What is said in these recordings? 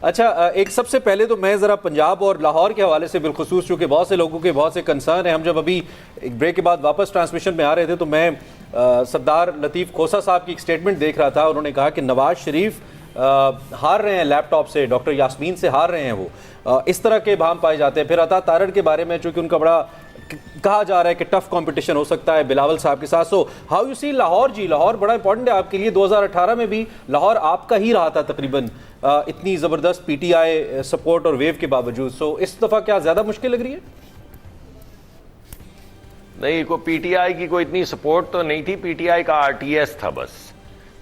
اچھا ایک سب سے پہلے تو میں ذرا پنجاب اور لاہور کے حوالے سے بالخصوص چونکہ بہت سے لوگوں کے بہت سے کنسرن ہیں، ہم جب ابھی ایک بریک کے بعد واپس ٹرانسمیشن میں آ رہے تھے تو میں سردار لطیف کھوسا صاحب کی ایک سٹیٹمنٹ دیکھ رہا تھا. انہوں نے کہا کہ نواز شریف ہار رہے ہیں لیپ ٹاپ سے، ڈاکٹر یاسمین سے ہار رہے ہیں، وہ اس طرح کے ابہام پائے جاتے ہیں. پھر عطا تارڑ کے بارے میں چونکہ ان کا بڑا کہا جا رہا ہے کہ ٹف کمپٹیشن ہو سکتا ہے بلاول صاحب کے ساتھ. سو ہاؤ یو سی لاہور؟ جی لاہور بڑا امپورٹنٹ ہے آپ کے لیے. 2018 میں بھی لاہور آپ کا ہی رہا تھا تقریباً اتنی زبردست پی ٹی آئی سپورٹ اور ویو کے باوجود. سو اس دفعہ کیا زیادہ مشکل لگ رہی ہے؟ نہیں، کوئی پی ٹی آئی کی کوئی اتنی سپورٹ تو نہیں تھی، پی ٹی آئی کا آر ٹی ایس تھا بس.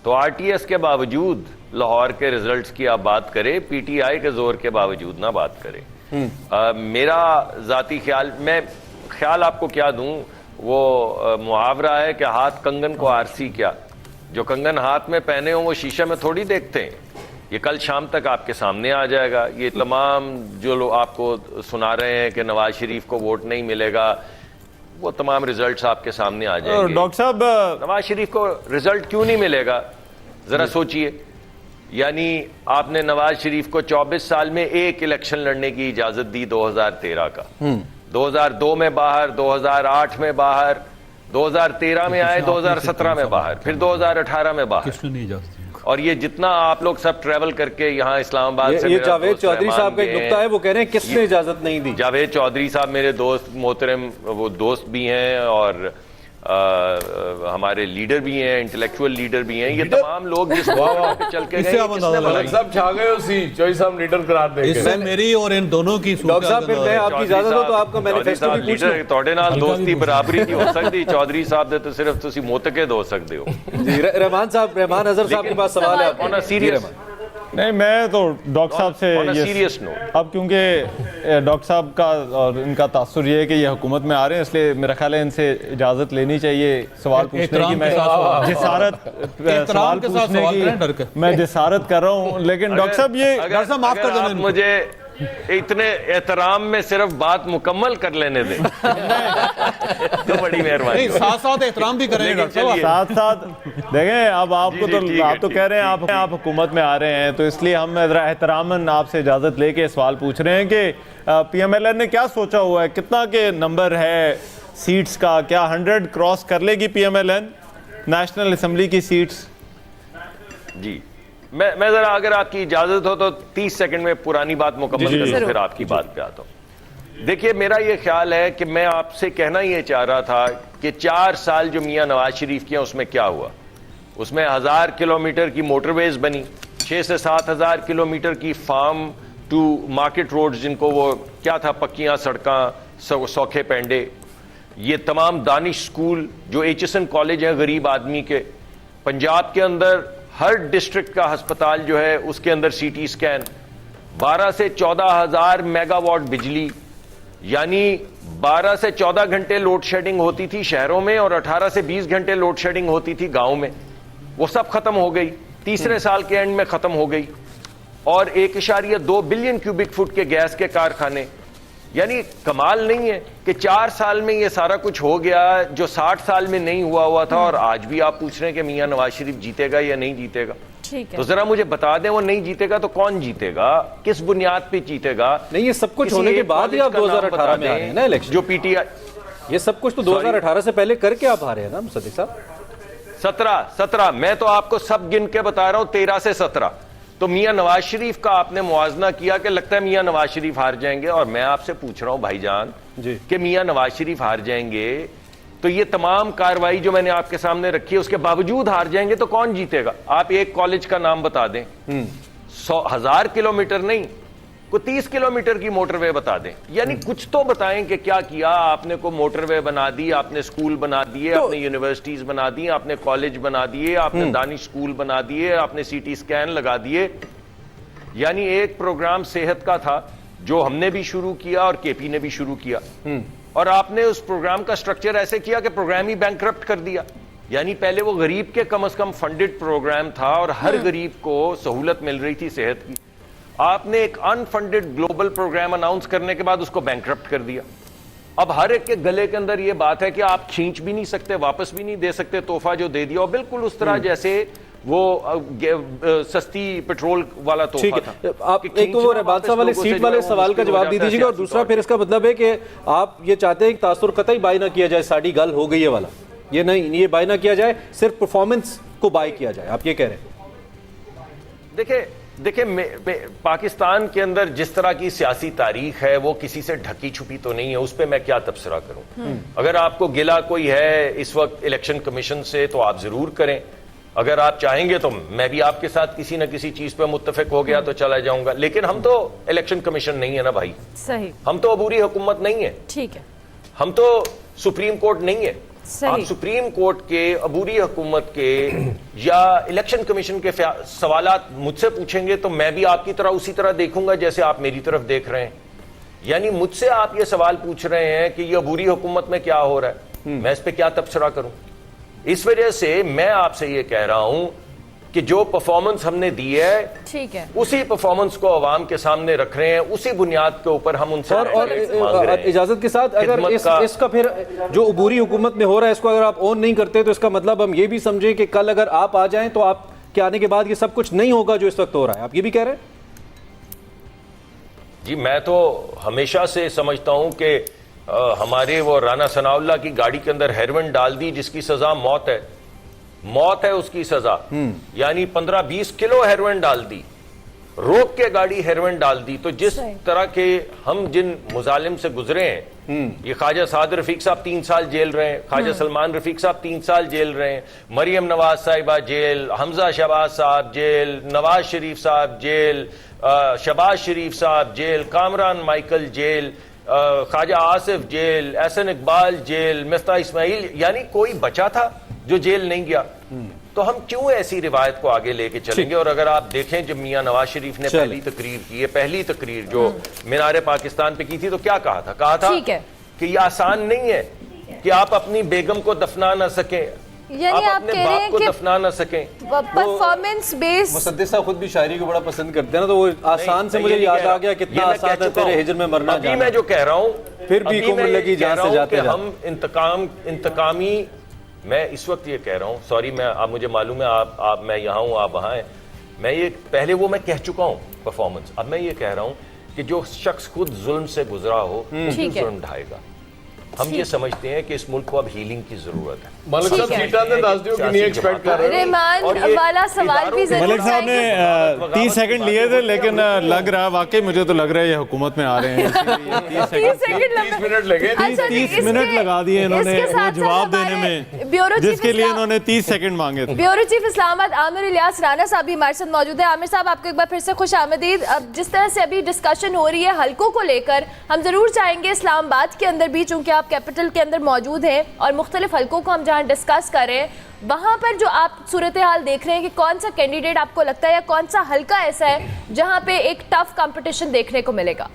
تو آر ٹی ایس کے باوجود لاہور کے ریزلٹس کی آپ بات کریں، پی ٹی آئی کے زور کے باوجود نہ بات کریں. میرا ذاتی خیال آپ کو کیا دوں، وہ محاورہ ہے کہ ہاتھ کنگن کو آرسی کیا. جو کنگن ہاتھ میں پہنے ہوں وہ شیشے میں تھوڑی دیکھتے ہیں. یہ کل شام تک آپ کے سامنے آ جائے گا. یہ تمام جو لوگ آپ کو سنا رہے ہیں کہ نواز شریف کو ووٹ نہیں ملے گا، وہ تمام ریزلٹس آپ کے سامنے آ جائیں گے. ڈاکٹر صاحب، نواز شریف کو رزلٹ کیوں نہیں ملے گا ذرا سوچئے. یعنی آپ نے نواز شریف کو 24 سال میں ایک الیکشن لڑنے کی اجازت دی 2013 کا. 2002 میں باہر، 2008 میں باہر، 2013 میں آئے، 2017 میں باہر، پھر 2018 میں باہر. اور یہ جتنا آپ لوگ سب ٹریول کر کے یہاں اسلام آباد سے، یہ جاوید چودھری صاحب کا ایک نقطہ ہے، وہ کہہ رہے ہیں کس نے اجازت نہیں دی. جاوید چودھری صاحب میرے دوست محترم، وہ دوست بھی ہیں اور ہمارے لیڈر بھی ہیں، انٹلیکچوئل لیڈر بھی ہیں. یہ تمام لوگ جس پہ چل کے گئے سب چھا گئے اسی چوئی صاحب لیڈر قرار دے اس سے میری اور ان دونوں کی ڈاکٹر صاحب پھر میں آپ کی اجازت ہو تو آپ کا مینیفیسٹو بھی پوچھ لوں. توڑے نال دوستی برابری کی ہو سکتی، چودھری صاحب دے تو صرف تسی موتقد ہو سکتے ہو. جی رحمان صاحب، رحمان اظہر صاحب کے پاس سوال ہے آپ سیریس. نہیں، میں تو ڈاکٹر صاحب سے اب کیونکہ ڈاکٹر صاحب کا اور ان کا تاثر یہ ہے کہ یہ حکومت میں آ رہے ہیں، اس لیے میرا خیال ہے ان سے اجازت لینی چاہیے سوال پوچھنے کی. میں سوال پوچھنے کی میں جسارت کر رہا ہوں، لیکن ڈاکٹر صاحب یہ معاف کر دیں، مجھے اتنے احترام میں صرف بات مکمل کر لینے دیں تو بڑی مہربانی. ساتھ ساتھ احترام بھی کریں گے، ساتھ ساتھ دیکھیں. اب آپ کو تو آپ تو کہہ رہے ہیں آپ حکومت میں آ رہے ہیں، تو اس لیے ہم ذرا احتراماً آپ سے اجازت لے کے سوال پوچھ رہے ہیں کہ پی ایم ایل این نے کیا سوچا ہوا ہے، کتنا کے نمبر ہے سیٹس کا؟ کیا 100 کراس کر لے گی P M L N national assembly کی سیٹس؟ جی میں ذرا اگر آپ کی اجازت ہو تو 30 سیکنڈ میں پرانی بات مکمل کروں، پھر آپ کی بات پہ آتا ہوں. دیکھیے میرا یہ خیال ہے کہ میں آپ سے کہنا یہ چاہ رہا تھا کہ 4 سال جو میاں نواز شریف کیا اس میں کیا ہوا. اس میں 1000 کلومیٹر کی موٹر ویز بنی، 6 سے 7 ہزار کلومیٹر کی فارم ٹو مارکیٹ روڈز، جن کو وہ کیا تھا، پکیاں سڑکاں، سوکھے پینڈے. یہ تمام دانش سکول جو ایچ ایس این کالج ہیں غریب آدمی کے. پنجاب کے اندر ہر ڈسٹرکٹ کا ہسپتال جو ہے اس کے اندر سی ٹی اسکین. 12 سے 14 ہزار میگا واٹ بجلی، یعنی 12 سے 14 گھنٹے لوڈ شیڈنگ ہوتی تھی شہروں میں اور 18 سے 20 گھنٹے لوڈ شیڈنگ ہوتی تھی گاؤں میں. وہ سب ختم ہو گئی، تیسرے سال کے اینڈ میں ختم ہو گئی. اور 1.2 بلین کیوبک فٹ کے گیس کے کارخانے. یعنی کمال نہیں ہے کہ 4 سال میں یہ سارا کچھ ہو گیا جو 60 سال میں نہیں ہوا تھا. اور آج بھی آپ پوچھ رہے ہیں کہ میاں نواز شریف جیتے گا یا نہیں جیتے گا. تو ذرا مجھے بتا دیں وہ نہیں جیتے گا تو کون جیتے گا، کس بنیاد پہ جیتے گا؟ نہیں، یہ سب کچھ ہونے کے بعد ہی آپ 2018 میں آ رہے ہیں نا الیکشن. جو پی ٹی آئی، یہ سب کچھ تو 2018 سے پہلے کر کے آپ آ رہے ہیں نا مصدق صاحب. 17 میں تو آپ کو سب گن کے بتا رہا ہوں، 13 سے 17. تو میاں نواز شریف کا آپ نے موازنہ کیا کہ لگتا ہے میاں نواز شریف ہار جائیں گے. اور میں آپ سے پوچھ رہا ہوں بھائی جان کہ میاں نواز شریف ہار جائیں گے تو یہ تمام کاروائی جو میں نے آپ کے سامنے رکھی ہے اس کے باوجود ہار جائیں گے تو کون جیتے گا؟ آپ ایک کالج کا نام بتا دیں. 1000 کلومیٹر نہیں، کوئی 30 کلومیٹر کی موٹر وے بتا دیں. یعنی کچھ تو بتائیں کہ کیا کیا آپ نے. کو موٹر وے بنا دی آپ نے، اسکول بنا دیے آپ نے، یونیورسٹیز بنا دی آپ نے، کالج بنا دیے آپ نے، دانش اسکول بنا دیے آپ نے، سی ٹی اسکین لگا دیے. یعنی ایک پروگرام صحت کا تھا جو ہم نے بھی شروع کیا اور کے پی نے بھی شروع کیا، اور آپ نے اس پروگرام کا سٹرکچر ایسے کیا کہ پروگرام ہی بینکرپٹ کر دیا. یعنی پہلے وہ غریب کے کم از کم فنڈڈ پروگرام تھا اور ہر غریب کو سہولت مل رہی تھی صحت کی. آپ نے ایک انفنڈڈ گلوبل پروگرام اناؤنس کرنے کے بعد اس کو بینکرپٹ کر دیا. اب ہر ایک کے گلے کے اندر یہ بات ہے کہ آپ کھینچ بھی نہیں سکتے، واپس بھی نہیں دے سکتے تحفہ جو دے دیا. اور بالکل اس طرح جیسے وہ سستی پیٹرول والا ٹھیک تحفہ ہے، تھا. آپ ایک تو وہ رحمان والے سیٹ والے سوال کا جواب دے دیجیے گا، اور دوسرا پھر اس کا مطلب ہے کہ آپ یہ چاہتے ہیں کہ تاثر قطعی بائی نہ کیا جائے، ساڑی گل ہو گئی ہے والا، یہ نہیں، یہ بائی نہ کیا جائے، صرف پرفارمنس کو بائی کیا جائے، آپ یہ کہہ رہے ہیں؟ دیکھیں پاکستان کے اندر جس طرح کی سیاسی تاریخ ہے وہ کسی سے ڈھکی چھپی تو نہیں ہے، اس پہ میں کیا تبصرہ کروں. اگر آپ کو گلہ کوئی ہے اس وقت الیکشن کمیشن سے تو آپ ضرور کریں، اگر آپ چاہیں گے تو میں بھی آپ کے ساتھ کسی نہ کسی چیز پہ متفق ہو گیا تو چلا جاؤں گا، لیکن ہم تو الیکشن کمیشن نہیں ہے نا بھائی. صحیح. ہم تو عبوری حکومت نہیں ہے. ٹھیک ہے. ہم تو سپریم کورٹ نہیں ہے. صحیح. آپ سپریم کورٹ کے، عبوری حکومت کے یا الیکشن کمیشن کے سوالات مجھ سے پوچھیں گے تو میں بھی آپ کی طرح اسی طرح دیکھوں گا جیسے آپ میری طرف دیکھ رہے ہیں. یعنی مجھ سے آپ یہ سوال پوچھ رہے ہیں کہ یہ عبوری حکومت میں کیا ہو رہا ہے، میں اس پہ کیا تبصرہ کروں. اس وجہ سے میں آپ سے یہ کہہ رہا ہوں کہ جو پرفارمنس ہم نے دی ہے ٹھیک ہے، اسی پرفارمنس کو عوام کے سامنے رکھ رہے ہیں، اسی بنیاد کے اوپر ہم ان سے اور اجازت کے ساتھ اگر اس کا پھر جو عبوری حکومت میں ہو رہا ہے اس کو اگر آپ اون نہیں کرتے تو اس کا مطلب ہم یہ بھی سمجھیں کہ کل اگر آپ آ جائیں تو آپ کے آنے کے بعد یہ سب کچھ نہیں ہوگا جو اس وقت ہو رہا ہے، آپ یہ بھی کہہ رہے ہیں؟ جی میں تو ہمیشہ سے سمجھتا ہوں کہ ہمارے وہ رانا ثناء اللہ کی گاڑی کے اندر ہیروئن ڈال دی جس کی سزا موت ہے، موت ہے اس کی سزا. یعنی 15-20 کلو ہیروئن ڈال دی، روک کے گاڑی ہیروئن ڈال دی. تو جس طرح کے ہم جن مظالم سے گزرے ہیں، یہ خواجہ سعد رفیق صاحب 3 سال جیل رہے ہیں، خواجہ سلمان رفیق صاحب 3 سال جیل رہے ہیں، مریم نواز صاحبہ جیل، حمزہ شہباز صاحب جیل، نواز شریف صاحب جیل، شہباز شریف صاحب جیل، کامران مائیکل جیل، خواجہ آصف جیل، احسن اقبال جیل، مفتاح اسماعیل، یعنی کوئی بچا تھا جو جیل نہیں گیا؟ تو ہم کیوں ایسی روایت کو آگے لے کے چلیں گے؟ اور اگر آپ دیکھیں جب میاں نواز شریف نے پہلی تقریر کی ہے، پہلی تقریر جو مینار پاکستان پہ کی تھی، تو کیا کہا تھا؟ کہا تھا کہ یہ آسان نہیں ہے کہ آپ اپنی بیگم کو دفنا نہ سکیں، یعنی آپ اپنے باپ کو دفنا نہ سکیں. Performance base. مصدق صاحب خود بھی شاعری کو بڑا پسند کرتے ہیں نا، تو وہ آسان سے مجھے یاد آ گیا کتنا آسان ہے تیرے ہجر میں مرنا جانا. ابھی میں جو کہہ رہا ہوں، پھر بھی عمر لگی جہاں سے جاتے کہ ہم انتقامی، میں اس وقت یہ کہہ رہا ہوں، سوری میں آپ مجھے معلوم ہے آپ میں یہاں ہوں آپ وہاں ہیں، میں یہ پہلے وہ میں کہہ چکا ہوں پرفارمنس. اب میں یہ کہہ رہا ہوں کہ جو شخص خود ظلم سے گزرا ہو وہ ظلم ڈھائے گا. ہم یہ سمجھتے ہیں کہ اس ملک کو اب ہیلنگ کی ضرورت ہے. ملک صاحب سیٹاں دے دس دیو کنی ایکسپیکٹ کر رہے ہیں. رحمان والا سوال بھی ضرور. ملک صاحب نے 30 سیکنڈ لیے تھے، لیکن لگ رہا واقعی مجھے تو لگ رہا ہے یہ حکومت میں آ رہے ہیں، 30 منٹ لگے. 30 منٹ لگا دیے انہوں نے وہ جواب دینے میں، جس کے لیے انہوں نے 30 سیکنڈ مانگے تھے. بیورو چیف اسلام آباد عامر الیاس رانا صاحب بھی ہمارے ساتھ موجود ہیں. عامر صاحب آپ کو ایک بار پھر سے خوش آمدید. اب جس طرح سے ابھی ڈسکشن ہو رہی ہے حلقوں کو لے کر، ہم ضرور چاہیں گے اسلام آباد کے اندر بھی، چونکہ آپ کیپٹل کے اندر موجود ہیں اور مختلف حلقوں کو ہم جہاں ڈسکس کر رہے ہیں، وہاں پر جو آپ صورتحال دیکھ رہے ہیں کہ کون سا کینڈیڈیٹ آپ کو لگتا ہے یا کون سا حلقہ ایسا ہے جہاں پہ ایک ٹف کمپٹیشن دیکھنے کو ملے گا؟